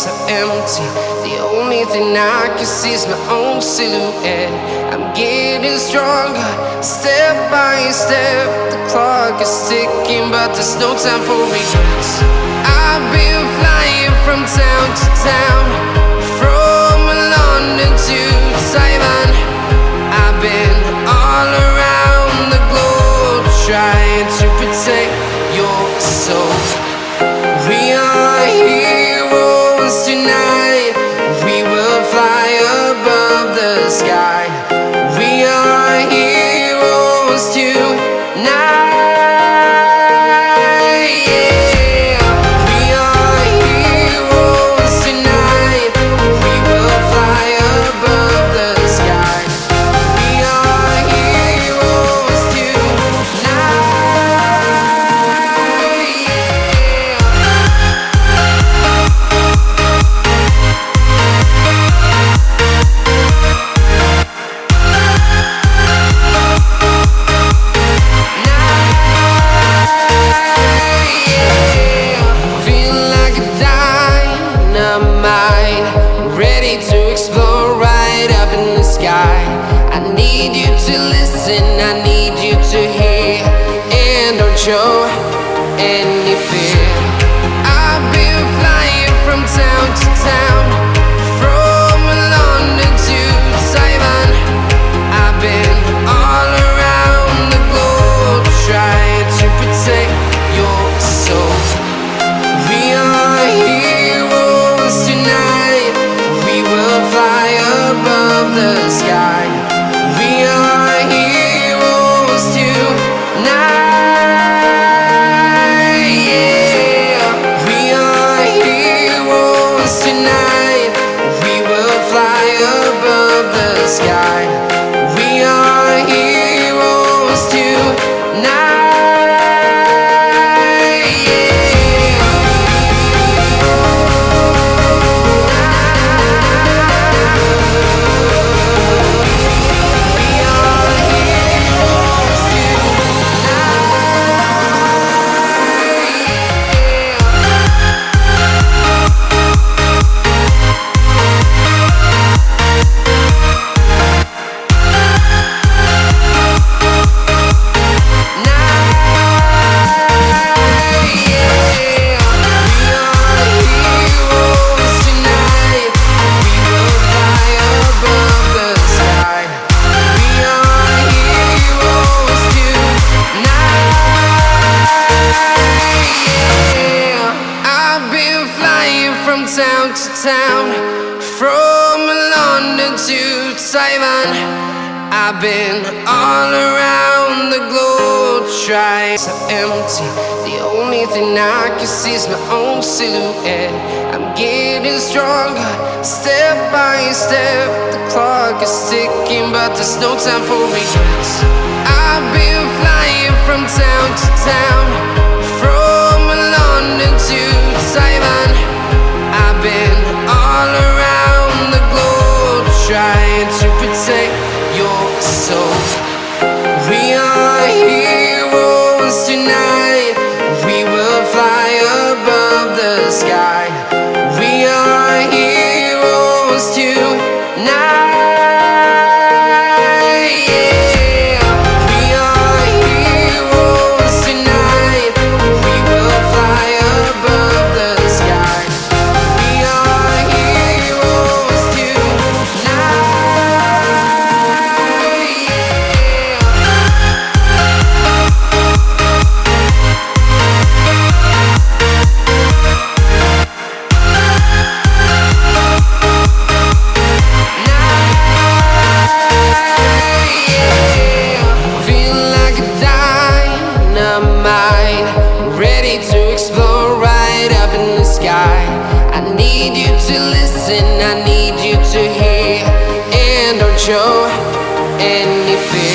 so empty. The only thing I can see is my own silhouette. I'm getting stronger, step by step. The clock is ticking, but there's no time for regrets. I've been flying from town to town, from London to Taiwan. I've been all around the globe, trying to protect your soul. We are heroes tonight. We will fly above the sky. We are heroes tonight. Yeah. We are heroes tonight. We will fly above the sky. We are heroes tonight. Ready to explore right up in the sky. I need you to listen, I need you to hear, and don't show any fear. I've been flying from town to town, from London to Taiwan. I've been all around the globe, trying to protect your soul. We are heroes tonight. We will fly above the sky. We are heroes tonight. Yeah. We are heroes tonight. We will fly above the sky. We are heroes tonight. Town to town, from London to Taiwan. I've been all around the globe, trying so empty. The only thing I can see is my own silhouette. I'm getting stronger, step by step. The clock is ticking, but there's no time for regrets. I've been flying from town to town, from London to Taiwan. I've been all around the globe, trying to protect your soul. We are heroes tonight. We will fly above the sky. We are heroes tonight. Yeah. We are heroes tonight. We will fly above the sky. We are heroes tonight. Feel like a dynamite, ready to explore right up in the sky. I need you to listen, I need you to hear, and don't show any fear.